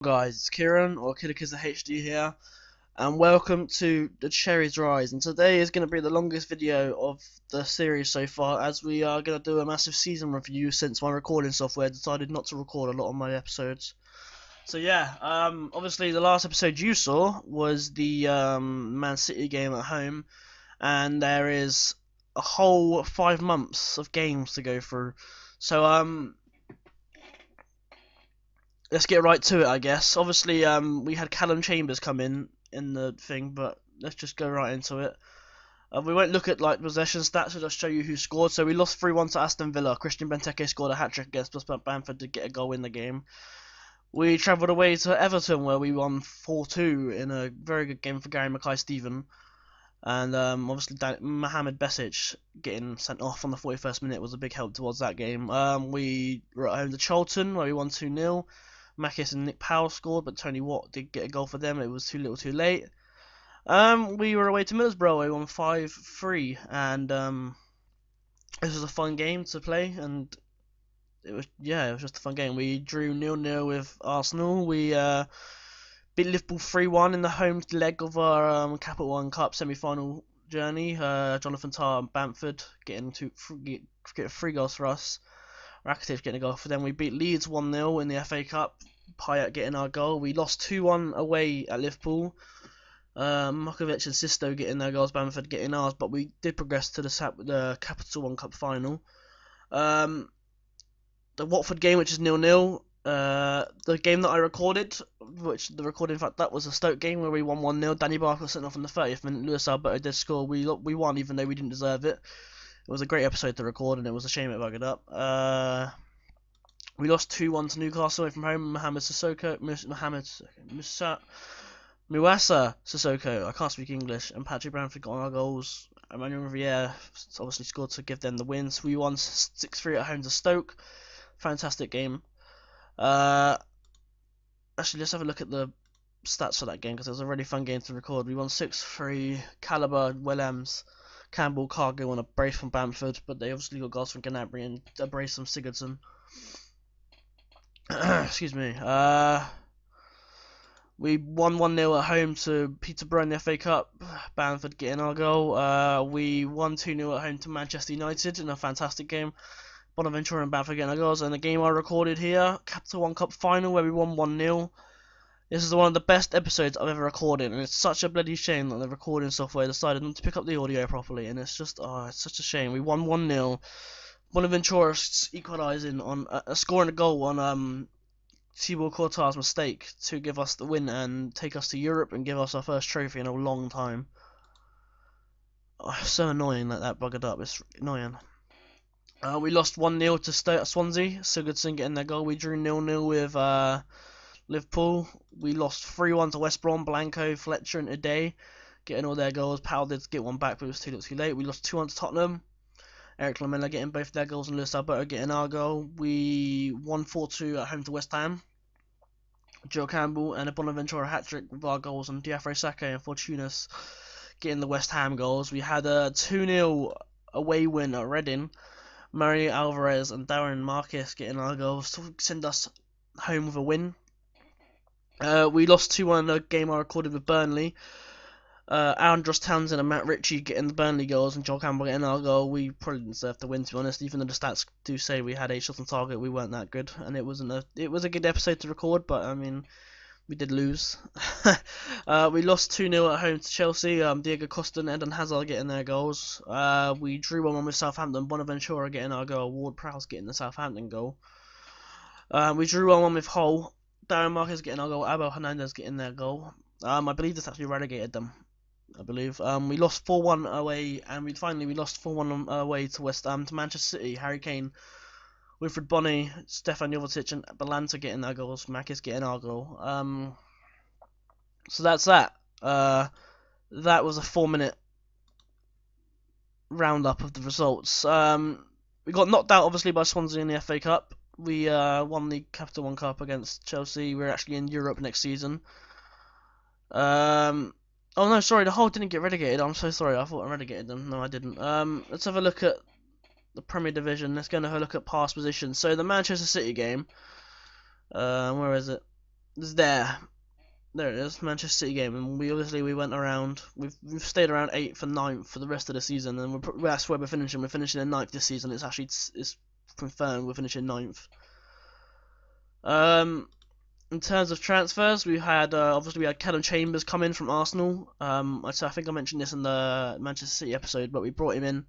Guys, it's Kieran or Kiddakiza HD here, and welcome to the Cherries Rise. And today is going to be the longest video of the series so far, as we are going to do a massive season review since my recording software decided not to record a lot of my episodes. So yeah, obviously the last episode you saw was the Man City game at home, and there is a whole 5 months of games to go through. So let's get right to it, I guess. Obviously, we had Callum Chambers come in the thing, but let's just go right into it. We won't look at like possession stats. We'll just show you who scored. So we lost 3-1 to Aston Villa. Christian Benteke scored a hat trick against us, but Bamford did get a goal in the game. We travelled away to Everton, where we won 4-2 in a very good game for Gary Mackay-Steven. And obviously, Mohamed Besic getting sent off on the 41st minute was a big help towards that game. We were at home to Charlton, where we won 2-0. Mackis and Nick Powell scored, but Tony Watt did get a goal for them. It was too little too late. We were away to Middlesbrough. We won 5-3, and this was a fun game to play, and it was just a fun game. We drew 0-0 with Arsenal. We beat Liverpool 3-1 in the home leg of our Capital One Cup semi-final journey. Jonathan Tah and Bamford getting 3 goals for us. Rakitic getting a goal for them. We beat Leeds 1-0 in the FA Cup. Payet getting our goal. We lost 2-1 away at Liverpool. Mokovic and Sisto getting their goals. Bamford getting ours. But we did progress to the Capital One Cup final. The Watford game, which is 0-0. The game that I recorded, that was a Stoke game where we won 1-0. Danny Barker sent off in the 30th minute. Luis Alberto did score. We won even though we didn't deserve it. It was a great episode to record, and it was a shame it bugged up. We lost 2-1 to Newcastle away from home. Muasa Sissoko, I can't speak English, and Patrick Bamford got on our goals. Emmanuel Riviere obviously scored to give them the wins. We won 6-3 at home to Stoke. Fantastic game. Actually, let's have a look at the stats for that game, because it was a really fun game to record. We won 6-3. Caliber, Williams, Campbell, Cargill on a brace from Bamford, but they obviously got goals from Gnabry and a brace from Sigurdsson. Excuse me. We won 1-0 at home to Peterborough in the FA Cup. Bamford getting our goal. We won 2-0 at home to Manchester United in a fantastic game. Bonaventura and Bamford getting our goals. And the game I recorded here, Capital One Cup final, where we won 1-0. This is one of the best episodes I've ever recorded, and it's such a bloody shame that the recording software decided not to pick up the audio properly, and it's just, it's such a shame. We won 1-0. Bonaventura equalising on scoring a goal on Thibaut Courtois' mistake to give us the win and take us to Europe and give us our first trophy in a long time. Oh, so annoying that buggered up. It's annoying. We lost 1-0 to Swansea. Sigurdsson getting their goal. We drew 0-0 with Liverpool. We lost 3-1 to West Brom. Blanco, Fletcher, and Ade getting all their goals. Powell did get one back, but it was too little too late. We lost 2-1 to Tottenham. Eric Lamela getting both their goals and Luis Alberto getting our goal. We won 4-2 at home to West Ham. Joe Campbell and a Bonaventura hat-trick with our goals, and Diafra Sake and Fortunas getting the West Ham goals. We had a 2-0 away win at Reading. Mario Alvarez and Darren Marquez getting our goals to send us home with a win. We lost 2-1 in a game I recorded with Burnley. Andros Townsend and Matt Ritchie getting the Burnley goals, and Joel Campbell getting our goal. We probably didn't deserve the win, to be honest. Even though the stats do say we had 8 shots on target, we weren't that good, and it was a good episode to record. But I mean, we did lose. We lost 2-0 at home to Chelsea. Diego Costa and Eden Hazard getting their goals. We drew 1-1 with Southampton. Bonaventura getting our goal. Ward Prowse getting the Southampton goal. We drew 1-1 with Hull. Darren Marquez getting our goal. Abel Hernandez getting their goal. I believe this actually relegated them. I believe. We lost 4-1 away, and we lost 4-1 away to to Manchester City. Harry Kane, Wilfred Bonny, Stefan Jovetic, and Balanta getting their goals. Makis getting our goal. So that's that. That was a 4-minute roundup of the results. We got knocked out, obviously, by Swansea in the FA Cup. We won the Capital One Cup against Chelsea. We're actually in Europe next season. Oh no, sorry, the Hull didn't get relegated. I'm so sorry, I thought I relegated them. No, I didn't. Let's have a look at the Premier Division. Let's go and have a look at past positions. So the Manchester City game, where is it? It's there. There it is, Manchester City game, and we went around. We've stayed around 8th and 9th for the rest of the season, and that's where we're finishing. We're finishing in 9th this season. It's confirmed we're finishing 9th. In terms of transfers, we had obviously we had Callum Chambers come in from Arsenal. I think I mentioned this in the Manchester City episode, but we brought him in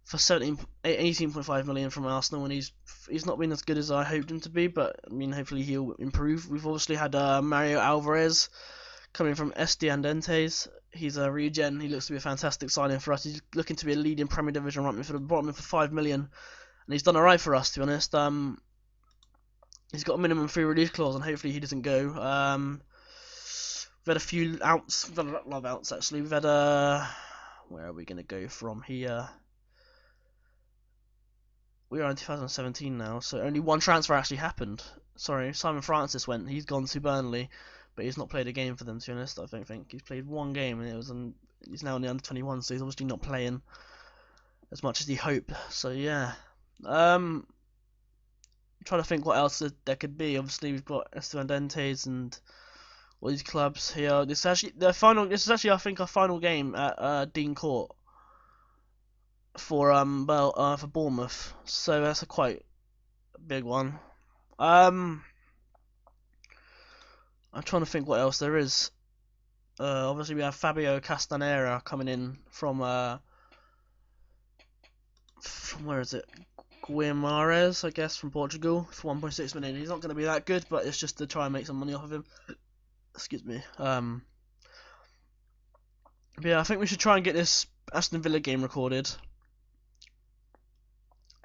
for 18.5 million from Arsenal, and he's not been as good as I hoped him to be. But I mean, hopefully he'll improve. We've obviously had Mario Alvarez coming from Estudiantes. He's a regen. He looks to be a fantastic signing for us. He's looking to be a leading Premier Division right midfielder. Brought him in for 5 million, and he's done alright for us, to be honest. He's got a minimum free release clause, and hopefully he doesn't go. We've had a few outs. We've had a lot of outs actually. We've had where are we gonna go from here? We are in 2017 now, so only one transfer actually happened. Sorry, Simon Francis went. He's gone to Burnley, but he's not played a game for them. To be honest, I don't think he's played one game, and he's now in the under 21, so he's obviously not playing as much as he hoped. So yeah, I'm trying to think what else there could be. Obviously, we've got Estudiantes and all these clubs here. This is actually I think our final game at Dean Court for for Bournemouth. So that's a quite big one. I'm trying to think what else there is. Obviously we have Fabio Castanera coming in from where is it? Guimarães, I guess, from Portugal for 1.6 million. He's not going to be that good, but it's just to try and make some money off of him. Excuse me. But yeah, I think we should try and get this Aston Villa game recorded,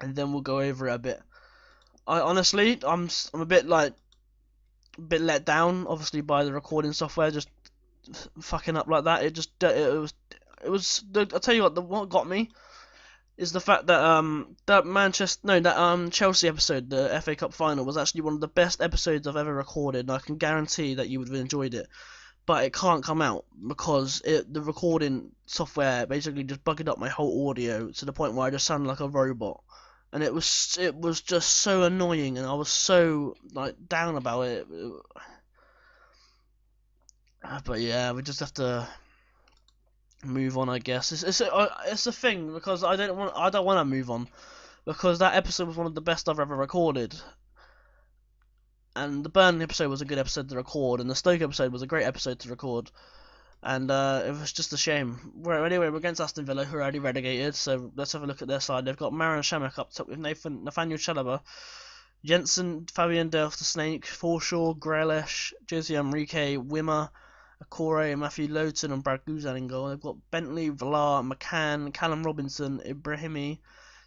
and then we'll go over it a bit. I'm a bit let down, obviously, by the recording software just fucking up like that. It was. I'll tell you what got me is the fact that Chelsea episode, the FA Cup final, was actually one of the best episodes I've ever recorded, and I can guarantee that you would have enjoyed it. But it can't come out because the recording software basically just bugged up my whole audio to the point where I just sounded like a robot, and it was just so annoying, and I was so down about it. But yeah, we just have to move on, I guess. It's a thing because I don't want to move on because that episode was one of the best I've ever recorded, and the Burnley episode was a good episode to record, and the Stoke episode was a great episode to record, and it was just a shame. Anyway, we're against Aston Villa, who are already relegated, so let's have a look at their side. They've got Maran Shamak up top with Nathaniel Chalobah, Jensen, Fabian Delft, the Snake, Forshaw, Grealish, Jose Enrique, Wimmer, Akore, Matthew Lowton, and Brad Guzan in goal. They've got Bentley, Villar, McCann, Callum Robinson, Ibrahimi,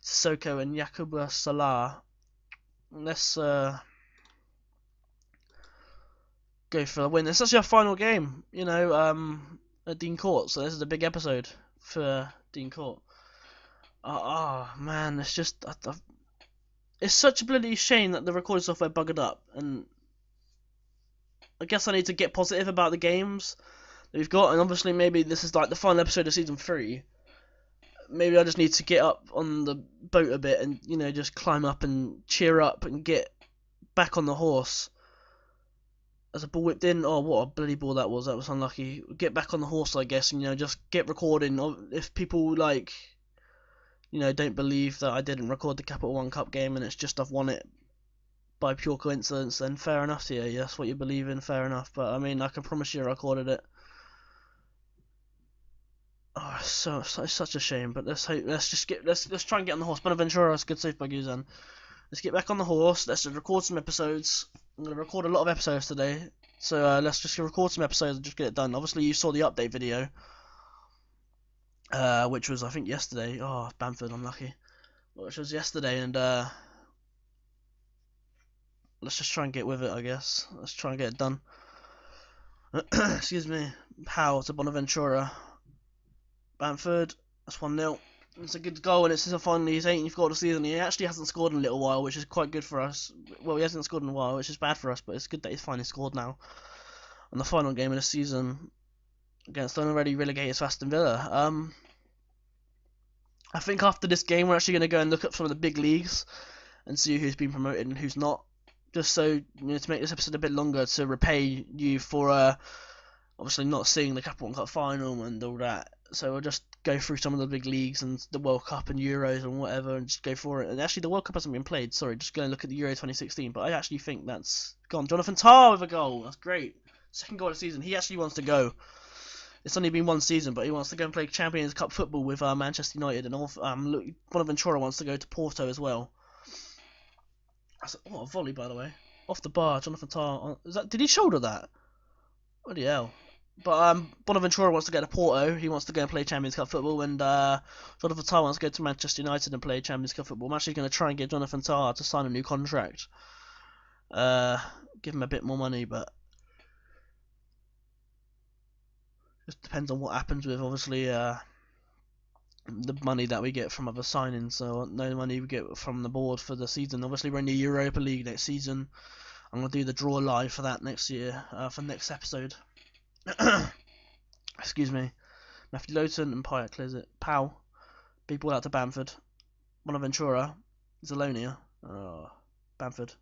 Sissoko, and Yakuba Salah. Let's go for the win. It's actually our final game, at Dean Court, so this is a big episode for Dean Court. Man, it's just it's such a bloody shame that the recording software buggered up, and I guess I need to get positive about the games that we've got, and obviously maybe this is like the final episode of season 3. Maybe I just need to get up on the boat a bit and just climb up and cheer up and get back on the horse. As a ball whipped in, oh what a bloody ball that was unlucky. Get back on the horse, I guess, and just get recording. If people don't believe that I didn't record the Capital One Cup game and it's just I've won it by pure coincidence, then fair enough to you. That's what you believe in, fair enough. But I mean, I can promise you I recorded it. Oh, it's such a shame. But let's try and get on the horse. Bonaventura, it's good save by Guzan. Let's get back on the horse. Let's just record some episodes. I'm going to record a lot of episodes today. So let's just record some episodes and just get it done. Obviously, you saw the update video. Which was, I think, yesterday. Oh, Bamford, unlucky. Which was yesterday, and let's just try and get with it, I guess. Let's try and get it done. Excuse me. Howe to Bonaventura. Bamford, that's 1-0. It's a good goal, and it's finally his 18th goal of the season. He actually hasn't scored in a little while, which is quite good for us. Well, he hasn't scored in a while, which is bad for us, but it's good that he's finally scored now. On the final game of the season against the already relegated Aston Villa. I think after this game, we're actually going to go and look at some of the big leagues and see who's been promoted and who's not. just so to make this episode a bit longer to repay you for obviously not seeing the Capital One Cup final and all that. So we'll just go through some of the big leagues and the World Cup and Euros and whatever, and just go for it. And actually, the World Cup hasn't been played. Sorry, just go and look at the Euro 2016. But I actually think that's gone. Jonathan Tah with a goal. That's great. Second goal of the season. He actually wants to go. It's only been one season, but he wants to go and play Champions Cup football with Manchester United. And Bonaventura wants to go to Porto as well. What a volley, by the way. Off the bar, Jonathan Tah. Did he shoulder that? Bloody hell. But Bonaventura wants to go to Porto. He wants to go and play Champions Cup football, and Jonathan Tah wants to go to Manchester United and play Champions Cup football. I'm actually going to try and get Jonathan Tah to sign a new contract. Give him a bit more money, but just depends on what happens with obviously the money that we get from other signings. So no money we get from the board for the season. Obviously we're in the Europa League next season. I'm gonna do the draw live for that next year, for next episode. Excuse me. Matthew Lowton and Pyatt clears it. Powell. Big ball out to Bamford. Bonaventura. Zalonia. Bamford.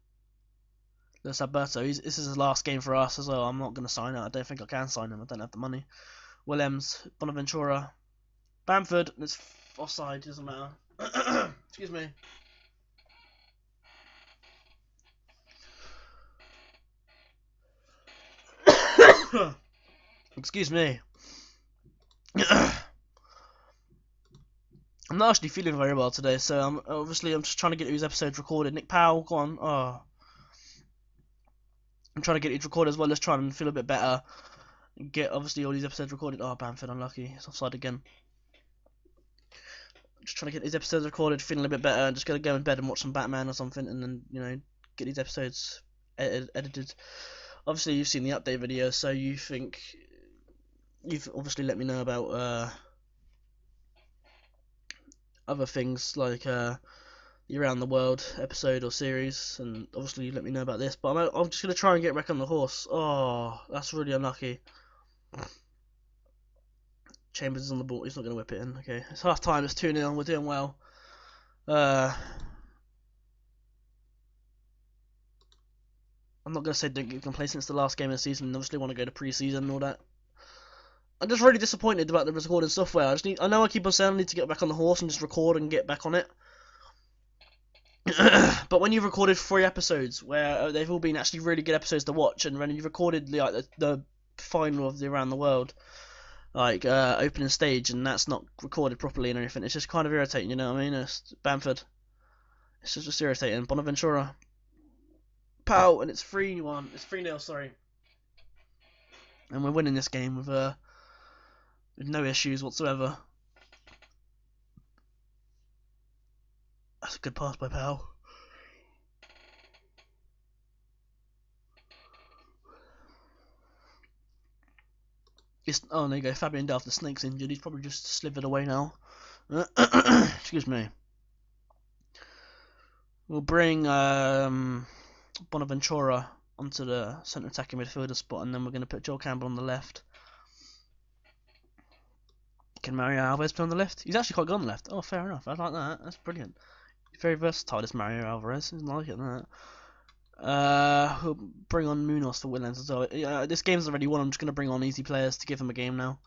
Luis Alberto. This is his last game for us as well. I'm not going to sign him. I don't think I can sign him. I don't have the money. Williams. Bonaventura. Bamford. It's offside. Doesn't matter. Excuse me. Excuse me. I'm not actually feeling very well today, so I'm just trying to get these episodes recorded. Nick Powell, go on. Oh. I'm trying to get these recorded as well as trying to feel a bit better. Get obviously all these episodes recorded. Oh, Bamford unlucky. It's offside again. Just trying to get these episodes recorded, feeling a bit better. Just gonna go in bed and watch some Batman or something, and then get these episodes edited. Obviously, you've seen the update video, so you've obviously let me know about other things like the Around the World episode or series, and obviously you let me know about this. But I'm just gonna try and get back on the horse. Oh, that's really unlucky. Chambers is on the ball. He's not gonna whip it in. Okay, it's half time. It's 2-0. We're doing well. I'm not gonna say don't get complacent. It's the last game of the season. Obviously, want to go to pre-season and all that. I'm just really disappointed about the recording software. I know I keep on saying I need to get back on the horse and just record and get back on it. But when you've recorded 3 episodes where they've all been actually really good episodes to watch, and when you've recorded the final of the Around the World, opening stage, and that's not recorded properly and everything, it's just kind of irritating, you know what I mean? It's Bamford. It's just irritating. Bonaventura. Pow, and it's 3-1. It's 3-0, sorry. And we're winning this game with no issues whatsoever. That's a good pass by Powell. Oh, there you go. Fabian Delph, the snake's injured. He's probably just slithered away now. Excuse me. We'll bring Bonaventura onto the centre attacking midfielder spot, and then we're going to put Joel Campbell on the left. Can Mario Alvarez play on the left? He's actually quite good on the left. Oh, fair enough. I like that. That's brilliant. He's very versatile, this Mario Alvarez. He's like it, that. We'll bring on Munoz for Williams as well. This game's already won. I'm just going to bring on easy players to give him a game now.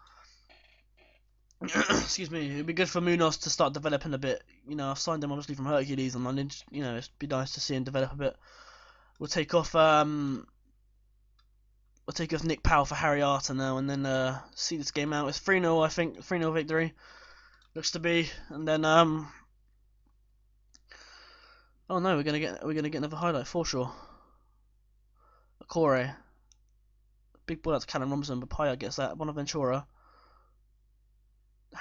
Excuse me. It'd be good for Munoz to start developing a bit. I've signed him obviously from Hercules, and it'd be nice to see him develop a bit. We'll take off Nick Powell for Harry Arter now, and then see this game out. It's 3-0, I think. 3-0 victory. Looks to be, and then oh no, we're gonna get another highlight for sure. Akore. Big ball out to Callum Robinson, but Pyatt gets that. Bonaventura.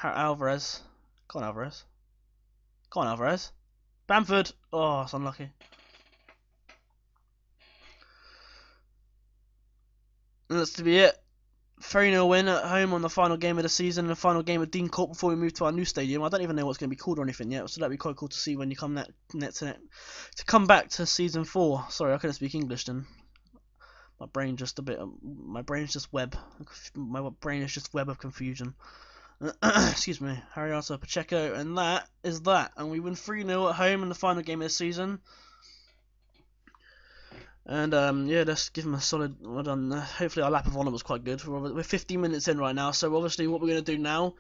Alvarez. Go on, Alvarez. Go on, Alvarez. Bamford. Oh, it's unlucky. And that's to be it. 3-0 win at home on the final game of the season, and the final game of Dean Court before we move to our new stadium. I don't even know what's going to be called or anything yet, so that'd be quite cool to see when you come to come back to season 4. Sorry, I couldn't speak English then. My brain's just web. My brain is just web of confusion. Excuse me. Harry Arter, Pacheco, and that is that. And we win 3-0 at home in the final game of the season. And yeah, let's give him a solid well done. Hopefully our lap of honour was quite good. We're 15 minutes in right now, so obviously what we're going to do now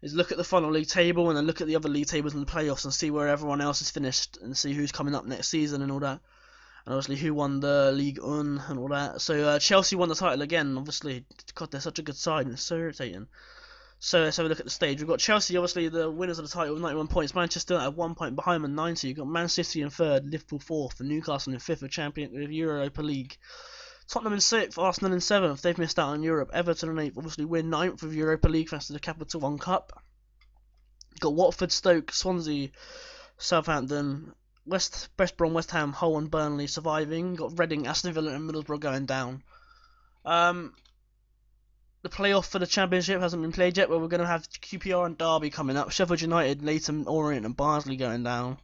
is look at the final league table and then look at the other league tables in the playoffs and see where everyone else is finished and see who's coming up next season and all that. And obviously who won the League Un and all that. So Chelsea won the title again, obviously. God, they're such a good side and it's so irritating. So let's have a look at the stage. We've got Chelsea, obviously the winners of the title with 91 points. Manchester at 1 point behind them, 90. You've got Man City in third, Liverpool fourth, and Newcastle in fifth with champion with Europa League. Tottenham in sixth, Arsenal in seventh. They've missed out on Europe. Everton in eighth, obviously we're ninth with Europa League thanks to the Capital One Cup. Got Watford, Stoke, Swansea, Southampton, West Brom, West Ham, Hull, and Burnley surviving. Got Reading, Aston Villa, and Middlesbrough going down. The playoff for the Championship hasn't been played yet, but we're going to have QPR and Derby coming up. Sheffield United, Leyton Orient, and Barnsley going down.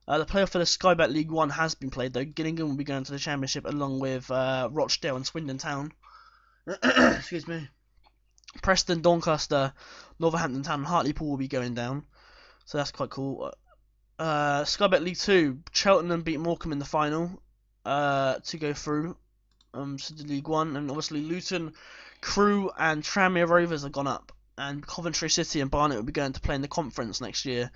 The playoff for the Sky Bet League 1 has been played, though. Gillingham will be going to the Championship along with Rochdale and Swindon Town. Excuse me. Preston, Doncaster, Northampton Town, and Hartlepool will be going down. So that's quite cool. Sky Bet League 2, Cheltenham beat Morecambe in the final to go through to the League 1. And obviously Luton, Crewe, and Tranmere Rovers have gone up. And Coventry City and Barnet will be going to play in the conference next year.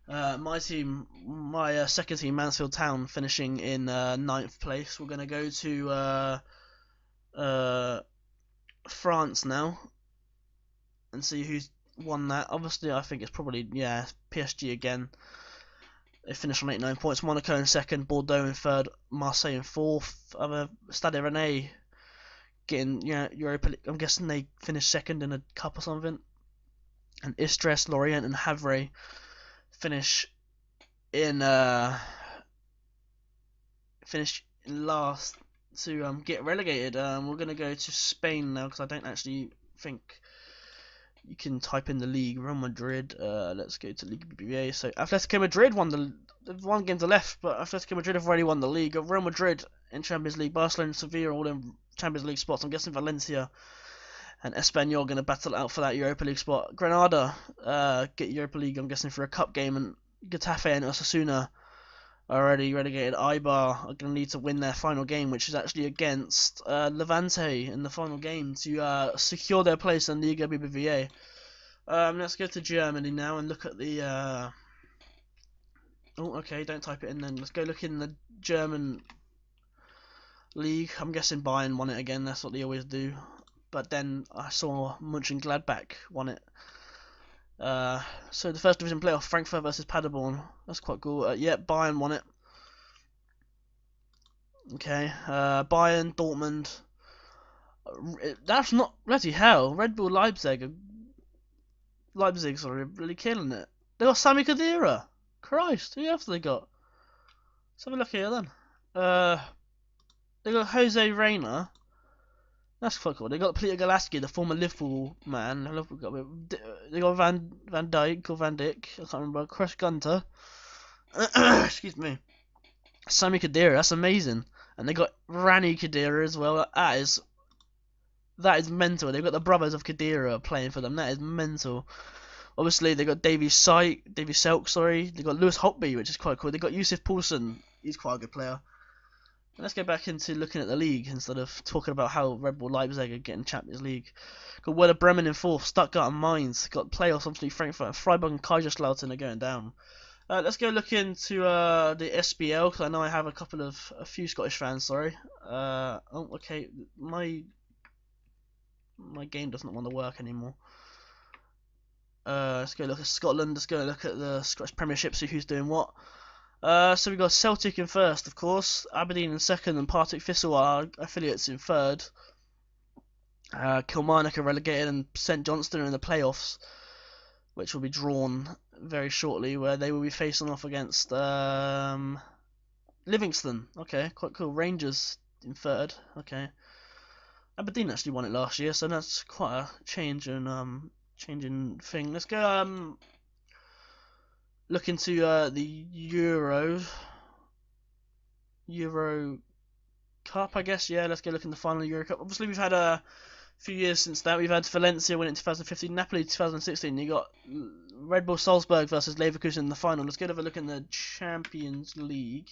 My team, my second team, Mansfield Town, finishing in 9th place. We're going to go to France now and see who's won that. Obviously, I think it's probably, PSG again. They finished on 89 points. Monaco in second, Bordeaux in third, Marseille in fourth. Stade Rennais getting Europa League. I'm guessing they finished second in a cup or something. And Istres, Lorient, and Havre finish in last to get relegated. We're gonna go to Spain now because I don't actually think you can type in the league. Real Madrid. Let's go to League BBVA. So Atletico Madrid won the one game to left, but Atletico Madrid have already won the league. Real Madrid in Champions League, Barcelona and Sevilla all in Champions League spots. I'm guessing Valencia and Espanyol going to battle out for that Europa League spot. Granada get Europa League, I'm guessing, for a cup game, and Getafe and Osasuna are already relegated. Eibar are going to need to win their final game, which is actually against Levante in the final game to secure their place in Liga BBVA. Let's go to Germany now and look at the... Oh, okay, don't type it in then. Let's go look in the German league. I'm guessing Bayern won it again. That's what they always do. But then I saw Mönchengladbach won it. So the first division playoff, Frankfurt versus Paderborn. That's quite cool. Bayern won it. Okay. Bayern, Dortmund. That's not bloody hell. Red Bull Leipzig. Sorry, really killing it. They got Sami Khedira. Christ, who else have they got? Let's have a look here then. They got Jose Reyna. That's quite cool. They got Peter Galaski, the former Liverpool man. They got Van Dijk or Van Dijk. I can't remember. Chris Gunter. Excuse me. Sami Khedira. That's amazing. And they got Rani Khedira as well. That is mental. They've got the brothers of Khedira playing for them. That is mental. Obviously, they got Davy Selk. Sorry. They got Lewis Hotby, which is quite cool. They got Yusuf Poulsen. He's quite a good player. Let's go back into looking at the league instead of talking about how Red Bull Leipzig are getting Champions League. Got Werder Bremen in fourth, Stuttgart and Mainz. Got playoffs, obviously Frankfurt, Freiburg and Kaiserslautern are going down. Let's go look into the SBL because I know I have a few Scottish fans. Sorry. Okay. My game doesn't want to work anymore. Let's go look at Scotland. Let's go look at the Scottish Premiership. See who's doing what. So we got Celtic in first, of course, Aberdeen in second, and Partick Thistle are affiliates in third. Kilmarnock are relegated, and St Johnstone are in the playoffs, which will be drawn very shortly, where they will be facing off against Livingston. Okay, quite cool. Rangers in third. Okay, Aberdeen actually won it last year, so that's quite a changing thing. Let's go look into the Euro Cup, I guess. Yeah, let's go look in the final Euro Cup. Obviously, we've had a few years since that. We've had Valencia win in 2015, Napoli 2016. You got Red Bull Salzburg versus Leverkusen in the final. Let's go have a look in the Champions League.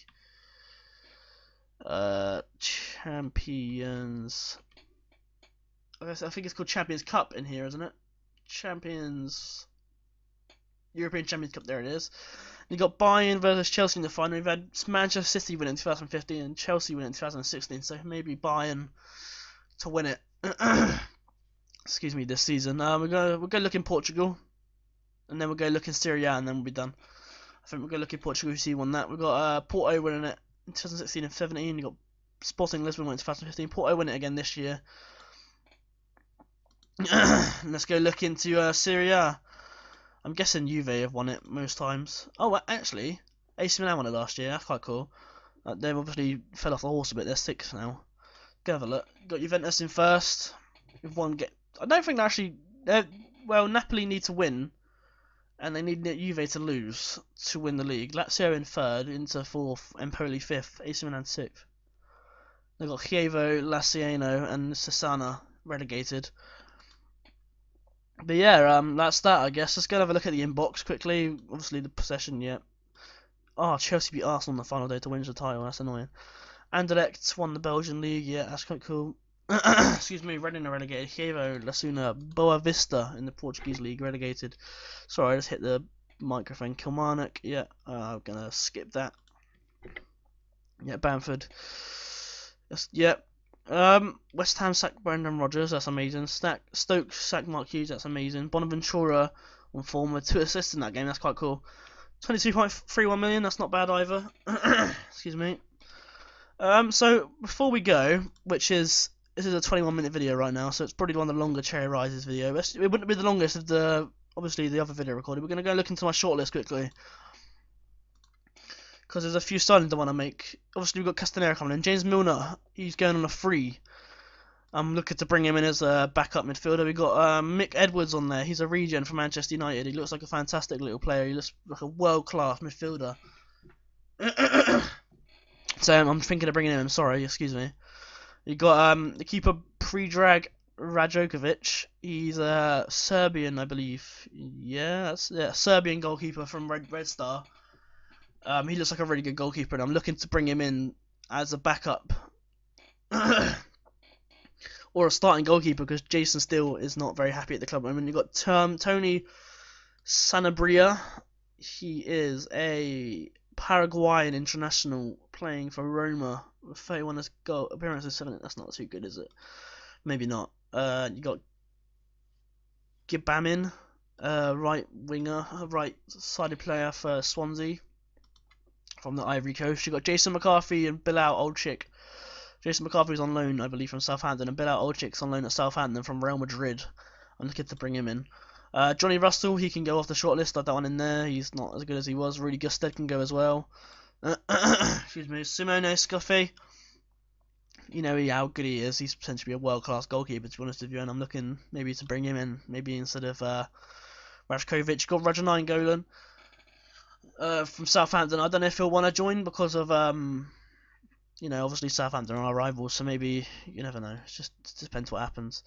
Champions. I think it's called Champions Cup in here, isn't it? Champions. European Champions Cup, there it is. You got Bayern versus Chelsea in the final. We've had Manchester City win in 2015 and Chelsea win in 2016, so maybe Bayern to win it. Excuse me, this season. We'll go look in Portugal, and then we'll go look in Serie A, and then we'll be done. I think we'll go look in Portugal to see who won that. We've got Porto winning it in 2016 and 17. You got Sporting Lisbon winning in 2015. Porto win it again this year. Let's go look into Serie A. I'm guessing Juve have won it most times. Oh, well, actually, AC Milan won it last year. That's quite cool. They've obviously fell off the horse a bit. They're sixth now. Go have a look. Got Juventus in first. We've won. I don't think they actually. Well, Napoli need to win, and they need Juve to lose to win the league. Lazio in third, Inter fourth, Empoli fifth, AC Milan sixth. They've got Chievo, Laciano, and Sassana relegated. But yeah, that's that, I guess. Let's go have a look at the inbox quickly. Obviously, the possession, yeah. Oh, Chelsea beat Arsenal on the final day to win the title. That's annoying. Anderlecht won the Belgian league. Yeah, that's quite cool. Excuse me, Reading are relegated. Chievo, Lasuna, Boa Vista in the Portuguese league relegated. Sorry, I just hit the microphone. Kilmarnock, yeah, I'm gonna skip that. Yeah, Bamford. Yeah. West Ham sacked Brendan Rodgers, that's amazing. Stoke sacked Mark Hughes, that's amazing. Bonaventura on form with 2 assists in that game, that's quite cool. 22.31 million, that's not bad either. Excuse me. So before we go, this is a 21-minute video right now, so it's probably one of the longer Cherry Rises video. It wouldn't be the longest of obviously the other video recorded. We're gonna go look into my shortlist quickly, because there's a few signings I want to make. Obviously we've got Castanera coming in. James Milner, he's going on a free. I'm looking to bring him in as a backup midfielder. We've got Mick Edwards on there. He's a regen from Manchester United. He looks like a fantastic little player. He looks like a world-class midfielder. So I'm thinking of bringing him in. Sorry, excuse me. You got the keeper Predrag Rajokovic. He's Serbian, I believe. Yeah, Serbian goalkeeper from Red Star. He looks like a really good goalkeeper, and I'm looking to bring him in as a backup or a starting goalkeeper, because Jason Steele is not very happy at the club at the moment. You've got Tony Sanabria. He is a Paraguayan international playing for Roma with 31 goal appearances, 7. That's not too good, is it? Maybe not. You got Gibamin, right winger, right-sided player for Swansea from the Ivory Coast. You got Jason McCarthy and Bilal Olczyk. Jason McCarthy's on loan, I believe, from Southampton, and Bilal Olczyk's on loan at Southampton from Real Madrid. I'm looking to bring him in. Johnny Russell, he can go off the shortlist. I've that one in there. He's not as good as he was. Rudy Gusted can go as well. Excuse me. Simone Scuffi. You know how good he is. He's potentially a world-class goalkeeper, to be honest with you, and I'm looking maybe to bring him in, maybe instead of Rajkovic. Got Roger Nainggolan from Southampton. I don't know if he'll want to join because of you know, obviously Southampton are our rivals, so maybe, you never know. It depends what happens.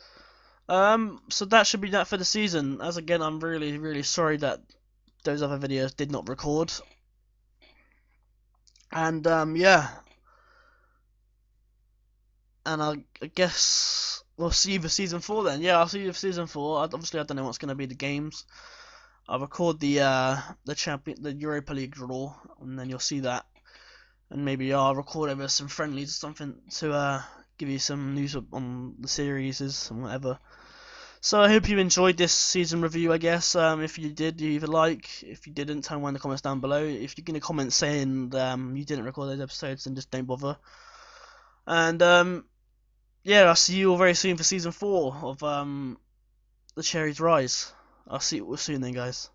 So that should be that for the season. As again, I'm really, really sorry that those other videos did not record. And yeah. And I guess we'll see you for season 4 then. Yeah, I'll see you for season 4. Obviously, I don't know what's going to be the games. I'll record the Europa League draw, and then you'll see that. And maybe I'll record over some friendlies or something to give you some news on the series and whatever. So I hope you enjoyed this season review, I guess. If you did, you either like. If you didn't, tell me in the comments down below. If you're going to comment saying you didn't record those episodes, then just don't bother. And yeah, I'll see you all very soon for season 4 of the Cherries Rise. I'll see you all soon then, guys.